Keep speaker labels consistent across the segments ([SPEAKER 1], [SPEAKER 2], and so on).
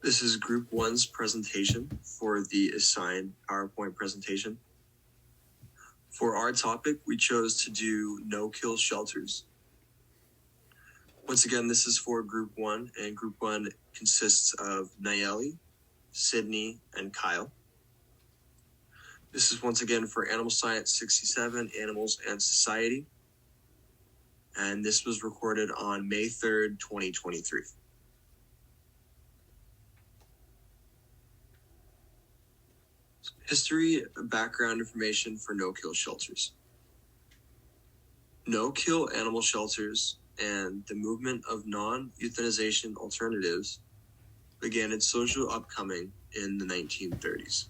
[SPEAKER 1] This is Group 1's presentation for the assigned PowerPoint presentation. For our topic, we chose to do no-kill shelters. Once again, this is for Group 1, and Group 1 consists of Nayeli, Sydney, and Kyle. This is once again for Animal Science 67, Animals and Society. And this was recorded on May 3rd, 2023. History, background information for no-kill shelters. No-kill animal shelters and the movement of non-euthanization alternatives began its social upcoming in the 1930s.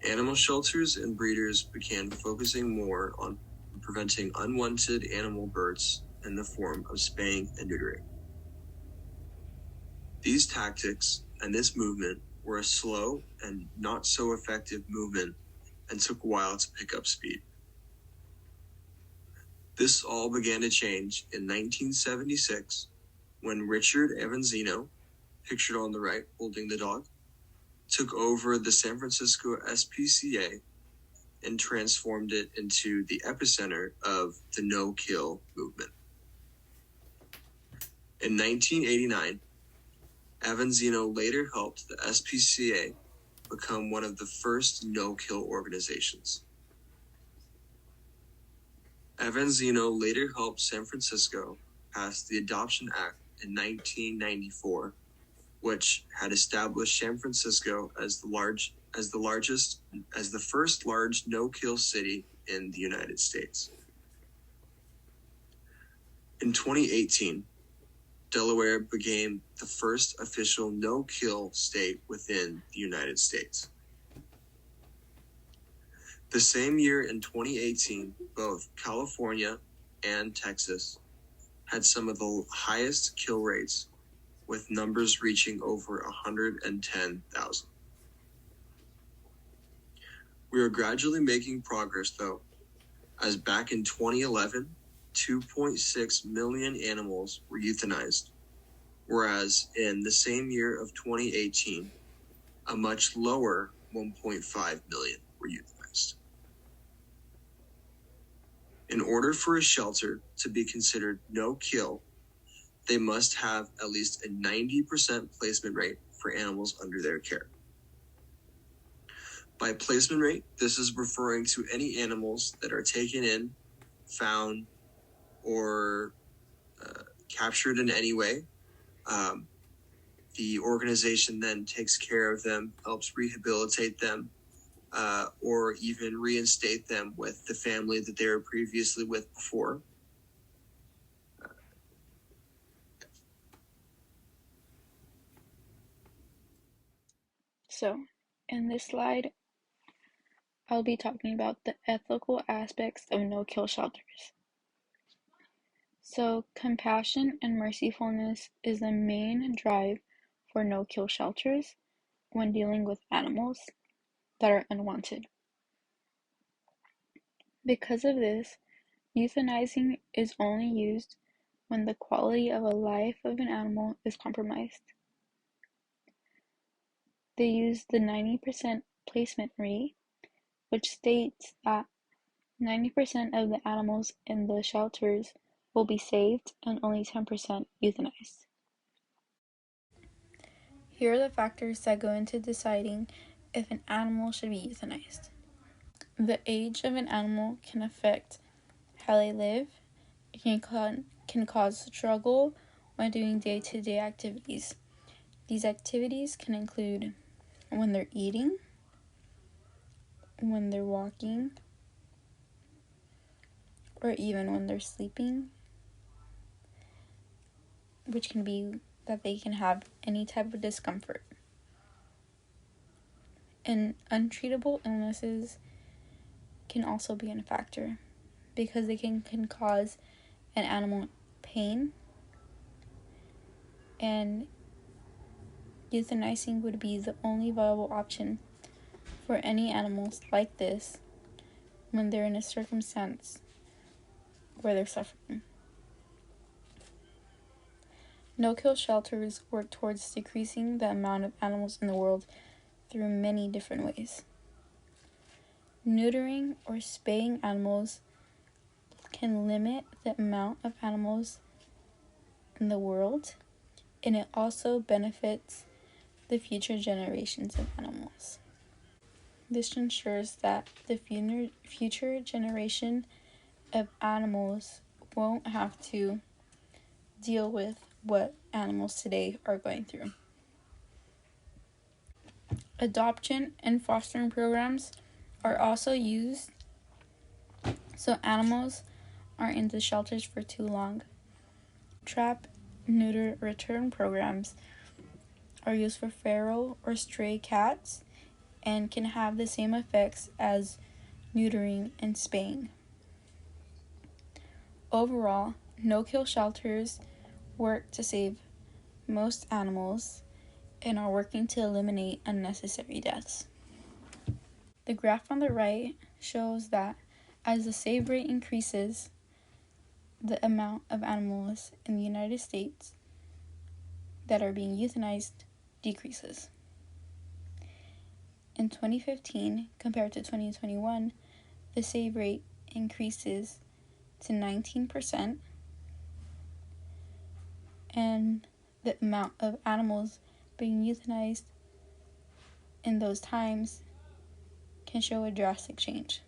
[SPEAKER 1] Animal shelters and breeders began focusing more on preventing unwanted animal births in the form of spaying and neutering. These tactics and this movement were a slow and not so effective movement and took a while to pick up speed. This all began to change in 1976 when Richard Avanzino, pictured on the right holding the dog, took over the San Francisco SPCA and transformed it into the epicenter of the no-kill movement. In 1989, Avanzino later helped the SPCA become one of the first no-kill organizations. Avanzino later helped San Francisco pass the Adoption Act in 1994, which had established San Francisco as the first large no-kill city in the United States. In 2018, Delaware became the first official no-kill state within the United States. The same year in 2018, both California and Texas had some of the highest kill rates, with numbers reaching over 110,000. We are gradually making progress though, as back in 2011, 2.6 million animals were euthanized, whereas in the same year of 2018, a much lower 1.5 million were euthanized. In order for a shelter to be considered no-kill, they must have at least a 90% placement rate for animals under their care. By placement rate, this is referring to any animals that are taken in, found, or captured in any way. The organization then takes care of them, helps rehabilitate them, or even reinstate them with the family that they were previously with before.
[SPEAKER 2] So, in this slide, I'll be talking about the ethical aspects of no-kill shelters. So, compassion and mercifulness is the main drive for no-kill shelters when dealing with animals that are unwanted. Because of this, euthanizing is only used when the quality of a life of an animal is compromised. They use the 90% placement rate, which states that 90% of the animals in the shelters will be saved and only 10% euthanized. Here are the factors that go into deciding if an animal should be euthanized. The age of an animal can affect how they live. It can cause struggle when doing day-to-day activities. These activities can include when they're eating, when they're walking, or even when they're sleeping, which can be that they can have any type of discomfort. And untreatable illnesses can also be a factor because they can cause an animal pain, and euthanizing would be the only viable option for any animals like this when they're in a circumstance where they're suffering. No-kill shelters work towards decreasing the amount of animals in the world through many different ways. Neutering or spaying animals can limit the amount of animals in the world, and it also benefits the future generations of animals. This ensures that the future generation of animals won't have to deal with what animals today are going through. Adoption and fostering programs are also used so animals aren't in the shelters for too long. Trap, neuter, return programs are used for feral or stray cats and can have the same effects as neutering and spaying. Overall, no-kill shelters work to save most animals and are working to eliminate unnecessary deaths. The graph on the right shows that as the save rate increases, the amount of animals in the United States that are being euthanized decreases. In 2015, compared to 2021, the save rate increases to 19%, and the amount of animals being euthanized in those times can show a drastic change.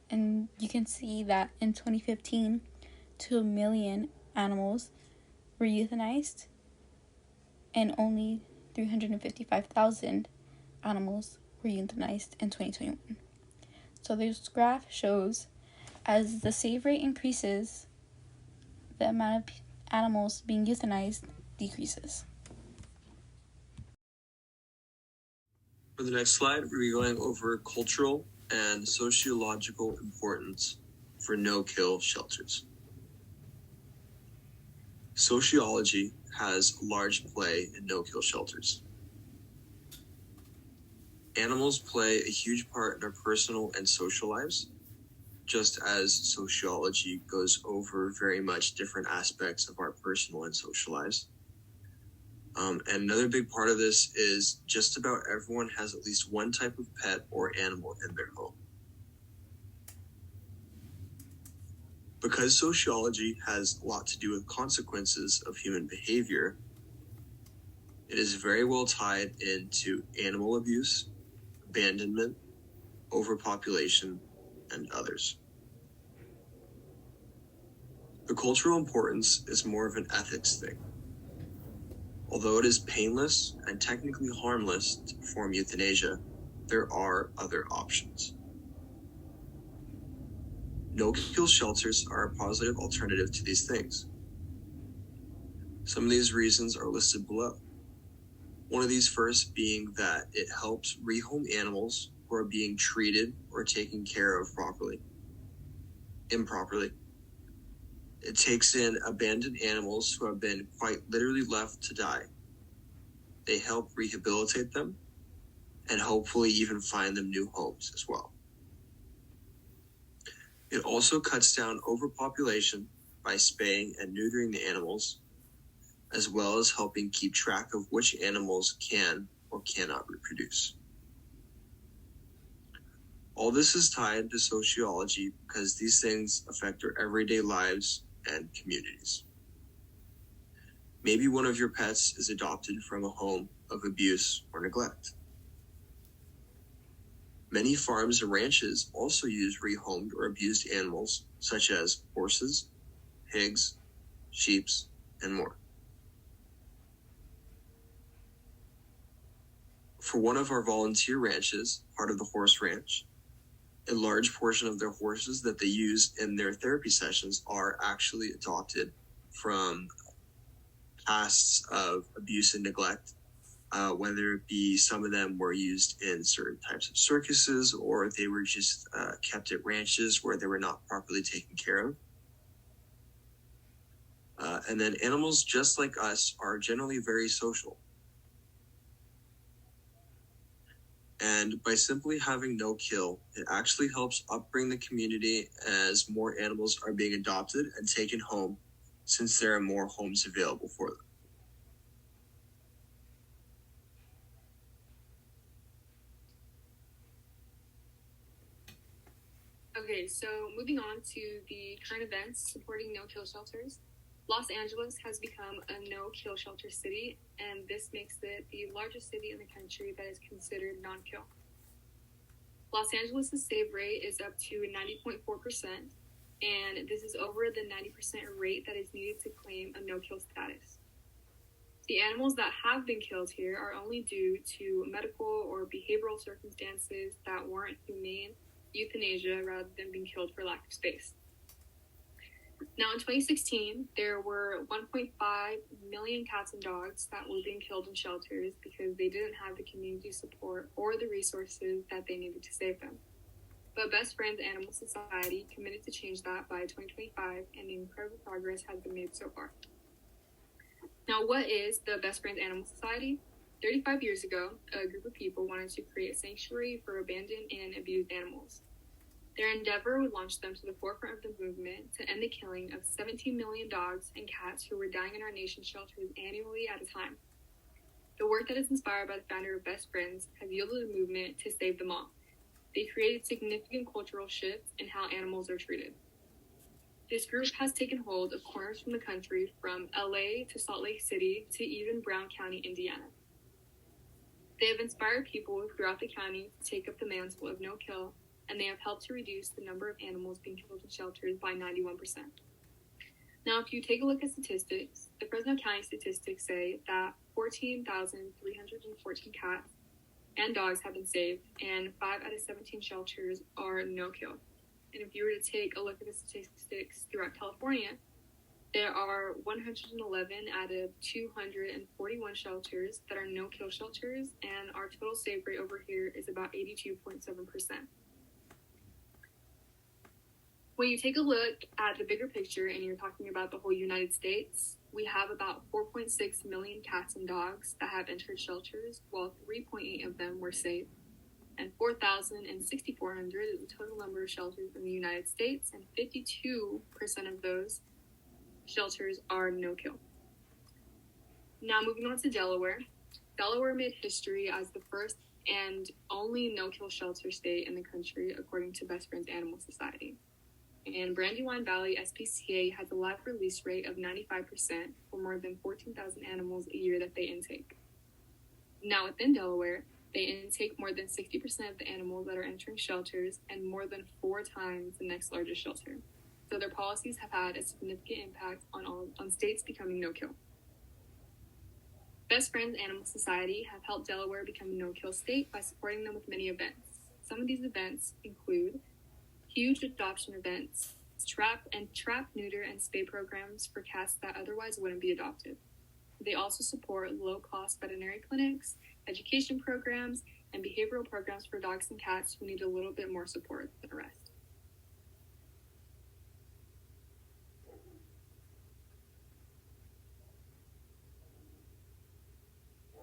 [SPEAKER 2] And you can see that in 2015, 2 million animals were euthanized, and only 355,000 animals were euthanized in 2021. So this graph shows as the save rate increases, the amount of animals being euthanized decreases.
[SPEAKER 1] For the next slide, we're going over cultural and sociological importance for no-kill shelters. Sociology has large play in no-kill shelters. Animals play a huge part in our personal and social lives, just as sociology goes over very much different aspects of our personal and social lives. And another big part of this is just about everyone has at least one type of pet or animal in their home. Because sociology has a lot to do with consequences of human behavior, it is very well tied into animal abuse, abandonment, overpopulation, and others. The cultural importance is more of an ethics thing. Although it is painless and technically harmless to perform euthanasia, there are other options. No-kill shelters are a positive alternative to these things. Some of these reasons are listed below. One of these first being that it helps rehome animals who are being treated or taken care of improperly. It takes in abandoned animals who have been quite literally left to die. They help rehabilitate them and hopefully even find them new homes as well. It also cuts down overpopulation by spaying and neutering the animals, as well as helping keep track of which animals can or cannot reproduce. All this is tied to sociology because these things affect our everyday lives and communities. Maybe one of your pets is adopted from a home of abuse or neglect. Many farms and ranches also use rehomed or abused animals such as horses, pigs, sheep, and more. For one of our volunteer ranches, part of the horse ranch, a large portion of their horses that they use in their therapy sessions are actually adopted from pasts of abuse and neglect, whether it be some of them were used in certain types of circuses or they were just kept at ranches where they were not properly taken care of. And then animals, just like us, are generally very social. And by simply having no kill, it actually helps upbring the community as more animals are being adopted and taken home, since there are more homes available for them.
[SPEAKER 3] Okay, so moving on to the current events supporting no-kill shelters. Los Angeles has become a no-kill shelter city, and this makes it the largest city in the country that is considered non-kill. Los Angeles' save rate is up to 90.4%, and this is over the 90% rate that is needed to claim a no-kill status. The animals that have been killed here are only due to medical or behavioral circumstances that warrant humane euthanasia rather than being killed for lack of space. Now, in 2016, there were 1.5 million cats and dogs that were being killed in shelters because they didn't have the community support or the resources that they needed to save them. But Best Friends Animal Society committed to change that by 2025, and incredible progress has been made so far. Now, what is the Best Friends Animal Society? 35 years ago, a group of people wanted to create a sanctuary for abandoned and abused animals. Their endeavor would launch them to the forefront of the movement to end the killing of 17 million dogs and cats who were dying in our nation's shelters annually at a time. The work that is inspired by the founder of Best Friends has yielded a movement to save them all. They created significant cultural shifts in how animals are treated. This group has taken hold of corners from the country, from LA to Salt Lake City to even Brown County, Indiana. They have inspired people throughout the county to take up the mantle of no-kill, and they have helped to reduce the number of animals being killed in shelters by 91%. Now, if you take a look at statistics, the Fresno County statistics say that 14,314 cats and dogs have been saved, and 5 out of 17 shelters are no-kill. And if you were to take a look at the statistics throughout California, there are 111 out of 241 shelters that are no-kill shelters, and our total save rate over here is about 82.7%. When you take a look at the bigger picture and you're talking about the whole United States, we have about 4.6 million cats and dogs that have entered shelters, while 3.8 of them were saved. And 4,400 is the total number of shelters in the United States, and 52% of those shelters are no-kill. Now, moving on to Delaware. Delaware made history as the first and only no-kill shelter state in the country, according to Best Friends Animal Society. And Brandywine Valley SPCA has a live release rate of 95% for more than 14,000 animals a year that they intake. Now, within Delaware, they intake more than 60% of the animals that are entering shelters, and more than 4 times the next largest shelter. So their policies have had a significant impact on states becoming no-kill. Best Friends Animal Society have helped Delaware become a no-kill state by supporting them with many events. Some of these events include huge adoption events, trap, neuter, and spay programs for cats that otherwise wouldn't be adopted. They also support low-cost veterinary clinics, education programs, and behavioral programs for dogs and cats who need a little bit more support than the rest.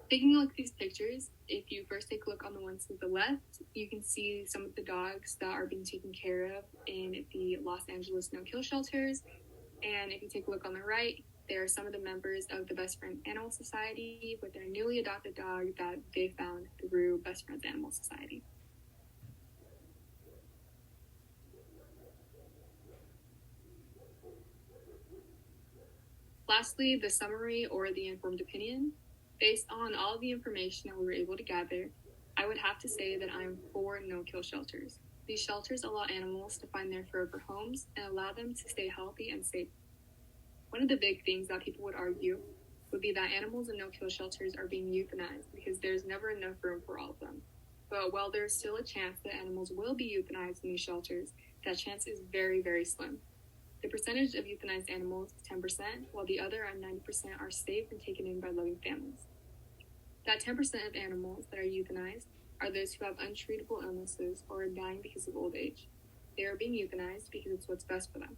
[SPEAKER 3] Taking a look at these pictures, if you first take a look on the ones to the left, you can see some of the dogs that are being taken care of in the Los Angeles no-kill shelters. And if you take a look on the right, there are some of the members of the Best Friends Animal Society with their newly adopted dog that they found through Best Friends Animal Society. Lastly, the summary or the informed opinion. Based on all of the information that we were able to gather, I would have to say that I am for no-kill shelters. These shelters allow animals to find their forever homes and allow them to stay healthy and safe. One of the big things that people would argue would be that animals in no-kill shelters are being euthanized because there's never enough room for all of them. But while there's still a chance that animals will be euthanized in these shelters, that chance is very, very slim. The percentage of euthanized animals is 10%, while the other 90% are saved and taken in by loving families. That 10% of animals that are euthanized are those who have untreatable illnesses or are dying because of old age. They are being euthanized because it's what's best for them.